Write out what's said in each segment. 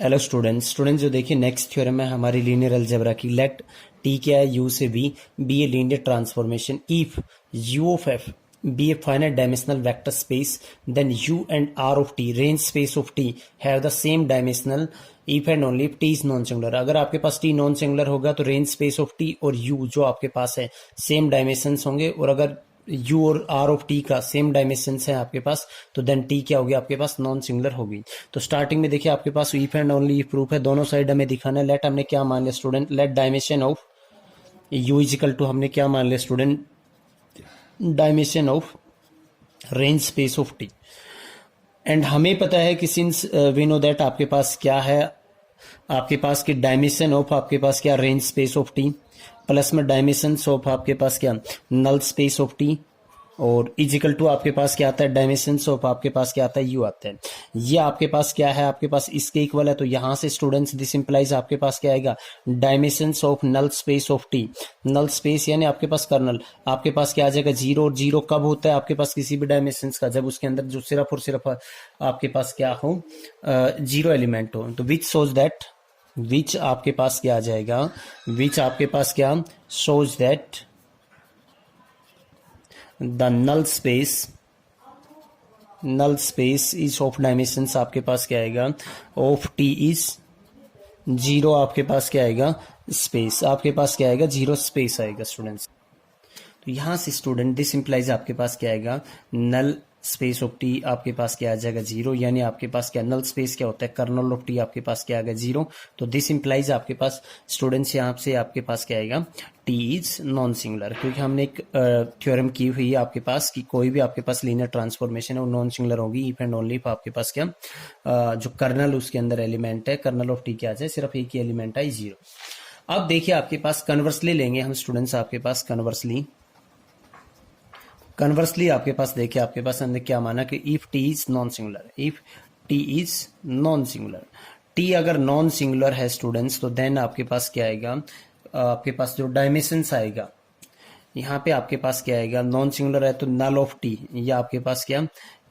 Hello students जो देखिए next theorem है हमारी लीनियर अलजेब्रा की। लेट टी क्या है, यू से V be a linear transformation if U of F be a finite dimensional vector space then U and R of T range space of T have the same dimensional if and only if T is non singular. अगर आपके पास T non singular होगा तो range space of T और U जो आपके पास है same dimensions होंगे, और अगर यू और आर ऑफ टी का सेम डायमेंशंस है आपके पास तो देन टी क्या होगी आपके पास, नॉन सिंगुलर होगी। तो स्टार्टिंग में देखिए आपके पास if and only if proof है, दोनों साइड हमें दिखाना है। लेट हमने क्या मान लिया student, let dimension of U is equal to हमने क्या मान लिया student, dimension of range space of T. And हमें पता है कि सिंस वी नो दैट आपके पास क्या है, आपके पास की डायमेंशन ऑफ आपके पास क्या, range space of T plus में डायमेंशन ऑफ आपके पास क्या, नल स्पेस ऑफ टी, और इजिकल टू आपके पास क्या आता है, डायमेंशन ऑफ आपके पास क्या आता है, यू आता है। ये आपके पास क्या है, आपके पास इसके इक्वल है, तो यहां से स्टूडेंट्स दिस इंप्लाइज आपके पास क्या आएगा, dimension of null space of T. Null space यानी आपके पास कर्नल, आपके पास क्या आ जाएगा, जीरो। और जीरो कब होता है आपके पास किसी भी डायमेंशन का, जब उसके अंदर जो सिर्फ और सिर्फ आपके पास क्या हो, जीरो एलिमेंट हो। तो विच शोज दैट, विच आपके पास क्या आ जाएगा, विच आपके पास क्या shows that the null space is of dimensions आपके पास क्या आएगा, ऑफ टी इज जीरो। आपके पास क्या आएगा, स्पेस आपके पास क्या आएगा, जीरो स्पेस आएगा स्टूडेंट्स। तो यहां से स्टूडेंट दिस इंप्लाइज आपके पास क्या आएगा, नल स्पेस ऑफ टी आपके पास क्या आ जाएगा, जीरो। यानी आपके पास क्या, नल स्पेस क्या होता है, कर्नल ऑफ टी आपके पास क्या आ गया, जीरो। तो दिस इंप्लाइज आपके पास स्टूडेंट्स यहाँ से आपके पास क्या आएगा, टी इज नॉन सिंगुलर। क्योंकि हमने एक थ्योरम की हुई है आपके पास कि कोई भी आपके पास लीनियर ट्रांसफॉर्मेशन है वो नॉन सिंगुलर होगी इफ एंड ओनली इफ आपके पास क्या, जो कर्नल उसके अंदर एलिमेंट है, कर्नल ऑफ टी क्या आ जाए, सिर्फ एक ही एलिमेंट है, जीरो। अब देखिए आपके पास कन्वर्सली लेंगे हम स्टूडेंट्स, आपके पास कन्वर्सली आपके पास देखिए आपके पास हमने क्या माना कि if T is non singular, if T is non singular, T अगर नॉन सिंगुलर है स्टूडेंट्स तो देन आपके पास क्या आएगा, आपके पास जो डायमेंशंस आएगा यहाँ पे आपके पास क्या आएगा, नॉन सिंगुलर है तो नल ऑफ टी, या आपके पास क्या,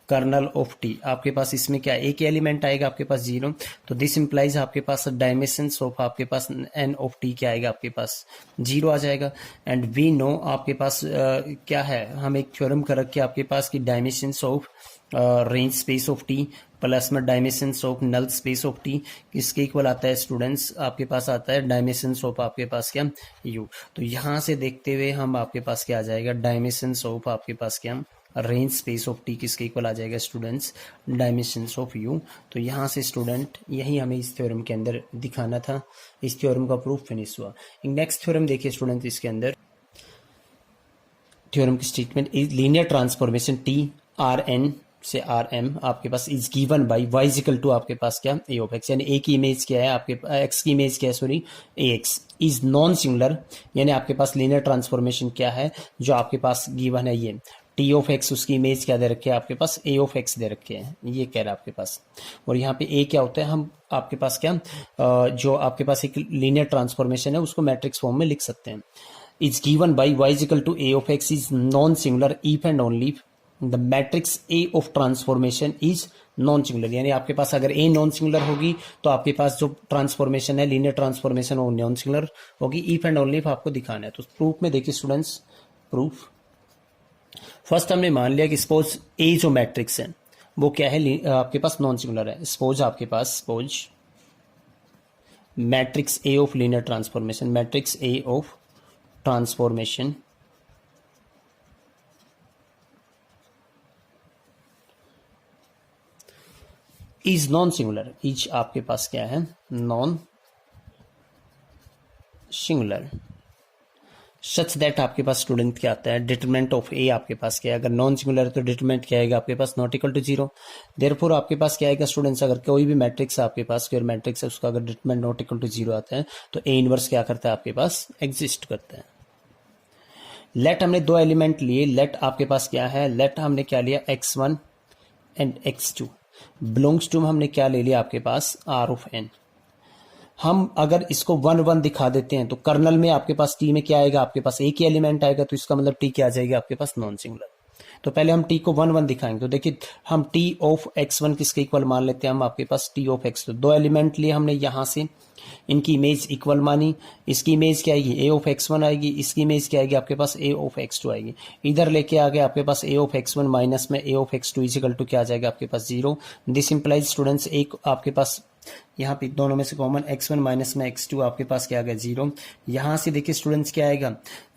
कर्नल ऑफ टी। आपके पास इसमें क्या, एक एलिमेंट आएगा आपके पास, जीरो। तो दिस इंप्लाइज आपके पास डायमेंशन ऑफ आपके पास एन ऑफ टी क्या आएगा आपके पास, जीरो आ जाएगा। एंड वी नो आपके पास क्या है, हम एक थ्योरम कर रखे आपके पास की dimension of range space of T plus में dimension of null space of T किसके इक्वल आता है स्टूडेंट्स, आपके पास आता है डायमेंशन ऑफ आपके पास क्या, यू। तो यहां से देखते हुए हम आपके पास क्या आ जाएगा, डायमेंशन ऑफ आपके पास क्या, रेंज स्पेस ऑफ टी किसके इक्वल आ जाएगा स्टूडेंट्स, डायमेंशन ऑफ यू। तो यहाँ से स्टूडेंट यही हमें इस थ्योरम के अंदर दिखाना था, इस थ्योरम का प्रूफ फिनिश हुआ। नेक्स्ट थ्योरम देखिए स्टूडेंट, इसके अंदर थ्योरम की statement is linear transformation T R N से आर एम आपके पास is given by Y equal to आपके पास क्या, ए ऑफ एक्स। यानी ए की इमेज क्या है आपके, एक्स की इमेज क्या है sorry, A x is non singular. यानी आपके पास लीनियर ट्रांसफॉर्मेशन क्या है जो आपके पास गिवन है, ये टी ऑफ एक्स, उसकी इमेज क्या दे रखे हैं आपके पास, ए ऑफ एक्स दे रखे हैं, ये कह रहा है आपके पास। और यहाँ पे ए क्या होता है, हम आपके पास क्या, जो आपके पास एक लीनियर ट्रांसफॉर्मेशन है उसको मैट्रिक्स फॉर्म में लिख सकते हैं। Is given by Y equal to A of X is non singular if and only the matrix A of transformation is non singular. यानी आपके पास अगर ए नॉन सिंगुलर होगी तो आपके पास जो ट्रांसफॉर्मेशन है, लीनियर ट्रांसफॉर्मेशन, वो नॉन सिंगुलर होगी इफ एंड ओनली इफ आपको दिखाना है। तो प्रूफ में देखिए स्टूडेंट्स, प्रूफ फर्स्ट हमने मान लिया कि सपोज ए जो मैट्रिक्स है वो क्या है, आपके पास नॉन सिंगुलर है। सपोज आपके पास, suppose matrix A of linear transformation, matrix A of transformation is non singular, is आपके पास क्या है, नॉन सिंगुलर सच दैट आपके पास स्टूडेंट क्या आता है, डिटरमिनेंट ऑफ ए आपके पास क्या है, अगर नॉन सिंगुलर है तो डिटरमिनेंट क्या आएगा आपके पास, not equal to zero. Therefore आपके पास क्या आएगा स्टूडेंट्स, अगर कोई भी मैट्रिक्स है आपके पास, स्क्वायर मैट्रिक्स है, उसका अगर determinant not equal to zero आता है तो ए इनवर्स क्या करता है आपके पास, एग्जिस्ट करता है। लेट हमने दो एलिमेंट लिए, लेट आपके पास क्या है, लेट हमने क्या लिया, x1 and x2 belongs to, हमने क्या ले लिया आपके पास, r ऑफ n। हम अगर इसको 1 1 दिखा देते हैं तो कर्नल में आपके पास टी में क्या आएगा, आपके पास एक ही एलिमेंट आएगा, तो इसका मतलब टी क्या आ जाएगा आपके पास, नॉन सिंगुलर। तो पहले हम टी को 1 1 दिखाएंगे। तो देखिए हम टी ऑफ x1 किसके इक्वल मान लेते हैं, हम आपके पास टी ऑफ x2, दो एलिमेंट लिए हमने यहाँ से, इनकी इमेज इक्वल मानी। इसकी इमेज क्या आएगी, a ऑफ x1 आएगी, इसकी इमेज क्या आएगी आपके पास a ऑफ x2 आएगी। इधर लेके आ गए आपके पास a ऑफ x1 माइनस में a of x2 equal to क्या आ जाएगा आपके पास 0। दिस इंप्लाइज स्टूडेंट्स एक आपके पास यहाँ पे दोनों में से कॉमन x1 माइनस में x2 आपके पास क्या आ गया 0। यहाँ से देखिए स्टूडेंट्स क्या आएगा,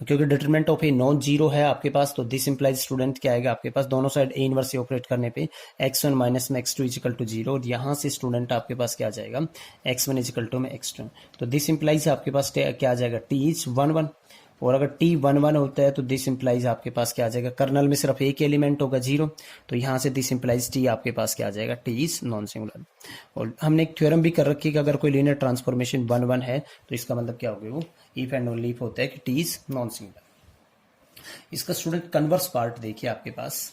क्योंकि determinant of a non zero है आपके पास, तो दिस इंप्लाइज स्टूडेंट क्या आएगा आपके पास, दोनों साइड ए इनवर्स से ऑपरेट करने पे x1 माइनस में x2 इजिकल टू 0, और यहाँ से स्टूडेंट आपके पास क्या आ जाएगा x1 इजिकल टू में x2। तो दिस इंप्लाइज आपके पास क्या आ जाएगा t इज 1 1, और अगर t 1 1 होता है तो दिस इंप्लाइज आपके पास क्या आ जाएगा, कर्नल में सिर्फ एक एलिमेंट होगा 0, तो यहाँ से दिस इंप्लाइज t आपके पास क्या आ जाएगा, t इज नॉन सिंगुलर। और हमने एक थ्योरम भी कर रखी है कि अगर कोई लीनियर ट्रांसफॉर्मेशन 1 1 है तो इसका मतलब क्या होगा, वो इफ एंड ओनली इफ होता है कि t इज नॉन सिंगुलर। इसका स्टूडेंट कन्वर्स पार्ट देखिए आपके पास,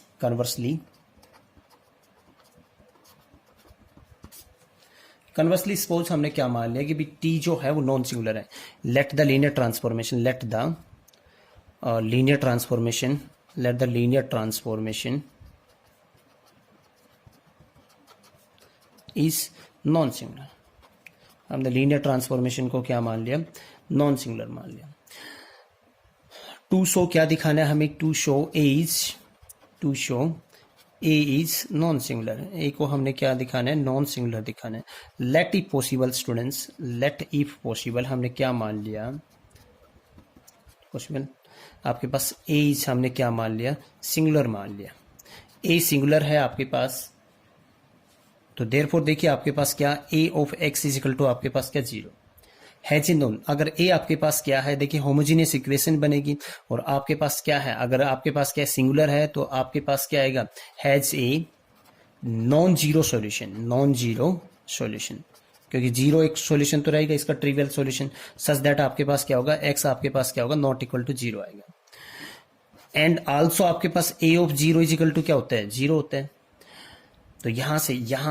कन्वर्सली सपोज हमने क्या मान लिया कि भी t जो है वो नॉन सिंगुलर है। Let the linear transformation, let the linear transformation is non singular. हमने लीनियर ट्रांसफॉर्मेशन को क्या मान लिया, नॉन सिंगुलर मान लिया। टू शो क्या दिखाना है हमें, to show A is non singular, A को हमने क्या दिखाना है, नॉन सिंगुलर दिखाना है। Let if possible students, let if possible हमने क्या मान लिया, पॉसिबल आपके पास ए इज हमने क्या मान लिया, सिंगुलर मान लिया। ए सिंगुलर है आपके पास, तो देयरफॉर देखिए आपके पास क्या, A of X is equal to आपके पास क्या 0 हैज इन नोन। अगर ए आपके पास क्या है, देखिए होमोजीनियस इक्वेशन बनेगी, और आपके पास क्या है, अगर आपके पास क्या सिंगुलर है तो आपके पास क्या आएगा, has a non zero solution, क्योंकि 0 एक सॉल्यूशन तो रहेगा इसका, ट्रिवियल सॉल्यूशन, सच दैट आपके पास क्या होगा, एक्स आपके पास क्या होगा, नॉट इक्वल टू 0 आएगा। एंड आल्सो आपके पास ए ऑफ 0 इज इक्वल टू क्या होता है, 0 होता है। तो यहां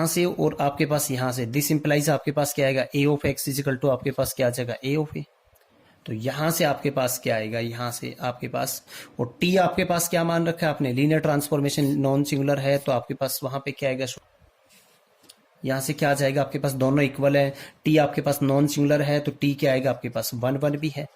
से और आपके पास यहां से, दिस इंप्लाइज आपके पास क्या आएगा, ए ऑफ एक्स इजिकल टू आपके पास क्या आ जाएगा, ए ऑफ ए। तो यहां से आपके पास क्या आएगा, यहां से आपके पास, और टी आपके पास क्या मान रखा है आपने, लीनियर ट्रांसफॉर्मेशन नॉन सिंगुलर है, तो आपके पास वहां पे क्या आएगा, यहां से क्या आ जाएगा आपके पास, दोनों इक्वल है, टी आपके पास नॉन सिंगुलर है, तो टी क्या आएगा आपके पास 1 1 भी है।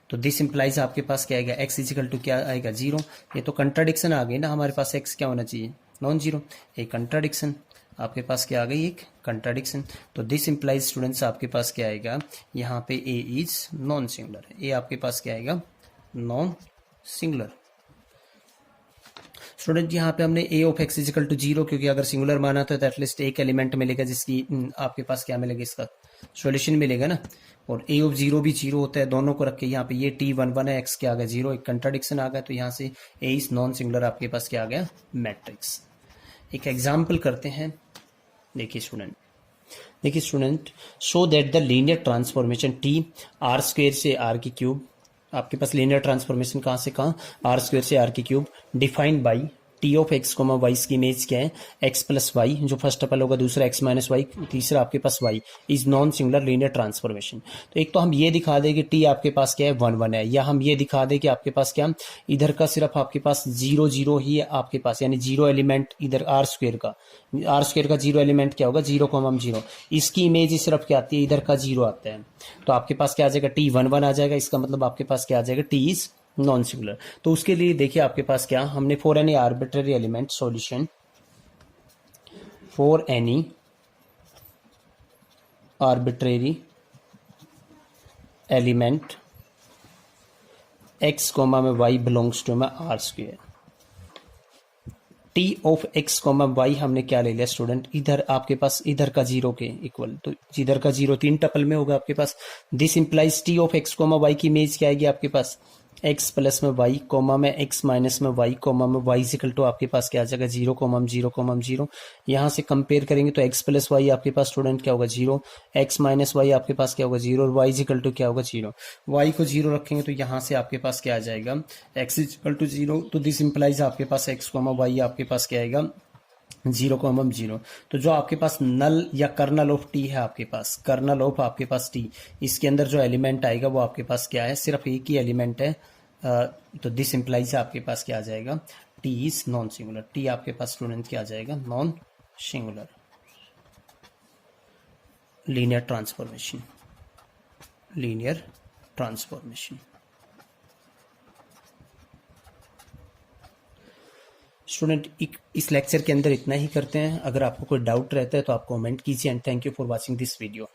तो दिस इंप्लाइज आपके पास क्या आएगा, एक्स इजिकल टू क्या आएगा 0। ये तो कंट्राडिक्शन आ गई ना, हमारे पास एक्स क्या होना चाहिए, नॉन जीरो, एक कंट्राडिक्शन आपके पास क्या आ गई, एक कंट्राडिक्शन। तो दिस इंप्लाइज स्टूडेंट्स आपके पास क्या आएगा, यहाँ पे ए इज नॉन सिंगुलर, ए आपके पास क्या आएगा, नॉन सिंगुलर। स्टूडेंट यहाँ पे हमने ए ऑफ एक्स इजिकल टू 0, क्योंकि अगर सिंगुलर माना तो एटलीस्ट एक एलिमेंट मिलेगा जिसकी आपके पास क्या मिलेगा, इसका सॉल्यूशन मिलेगा ना, और ए ऑफ 0 भी 0 होता है, दोनों को रख के यहाँ पे ये टी 1 1 है, एक्स क्या आ गया 0, एक कंट्राडिक्शन आ गया, तो यहाँ से ए इज नॉन सिंगुलर आपके पास क्या आ गया, मैट्रिक्स। एक एग्जाम्पल करते हैं, देखिए student, show that the linear transformation T R square से आर की क्यूब, आपके पास लीनियर ट्रांसफॉर्मेशन कहाँ से कहाँ, आर स्क्वेयर से आर की cube, defined by T of X comma Y की इमेज क्या है, एक्स प्लस वाई, जो फर्स्ट टपल होगा, दूसरा एक्स माइनस वाई, तीसरा आपके पास Y, is non singular linear transformation. तो एक तो हम ये दिखा दें कि टी आपके पास क्या है 1 1 है, या हम ये दिखा दें कि आपके पास क्या, इधर का सिर्फ आपके पास 0 0 ही है आपके पास, यानी 0 एलिमेंट इधर आर स्क्वेयर का 0 एलिमेंट क्या होगा, 0,0, इसकी इमेज सिर्फ क्या आती है, इधर का 0 आता है, तो आपके पास क्या आ जाएगा, टी 1 1 आ जाएगा, इसका मतलब आपके पास क्या आ जाएगा, टी इज नॉन सिंगुलर। तो उसके लिए देखिए आपके पास क्या, हमने for any arbitrary element solution, for any arbitrary element X comma में वाई बिलोंग्स टू में R square, T of X comma Y हमने क्या ले लिया स्टूडेंट, इधर आपके पास इधर का 0 के इक्वल, तो इधर का 0 3 टपल में होगा आपके पास। This implies T of X comma Y की इमेज क्या आएगी आपके पास, एक्स प्लस में वाई, कोमा में एक्स माइनस में वाई, कोमा में वाई इक्वल टू आपके पास क्या आ जाएगा 0,0,0। यहाँ से कंपेयर करेंगे तो एक्स प्लस वाई आपके पास स्टूडेंट क्या होगा 0, एक्स माइनस वाई आपके पास क्या होगा 0, और वाई इक्वल टू क्या होगा 0। वाई को 0 रखेंगे तो यहाँ से आपके पास क्या आ जाएगा, एक्स इक्वल टू 0, तो दिस इंप्लाइज आपके पास एक्स कोमा वाई आपके पास क्या आएगा 0,0। तो जो आपके पास नल या कर्नल ऑफ टी है आपके पास, कर्नल ऑफ आपके पास टी, इसके अंदर जो एलिमेंट आएगा वो आपके पास क्या है, सिर्फ एक ही एलिमेंट है तो दिस इम्प्लाइज आपके पास क्या आ जाएगा, T is non singular, T आपके पास स्टूडेंट क्या आ जाएगा, non singular. Linear transformation, linear transformation. Student इस लेक्चर के अंदर इतना ही करते हैं। अगर आपको कोई डाउट रहता है तो आप कमेंट कीजिए and thank you for watching this video.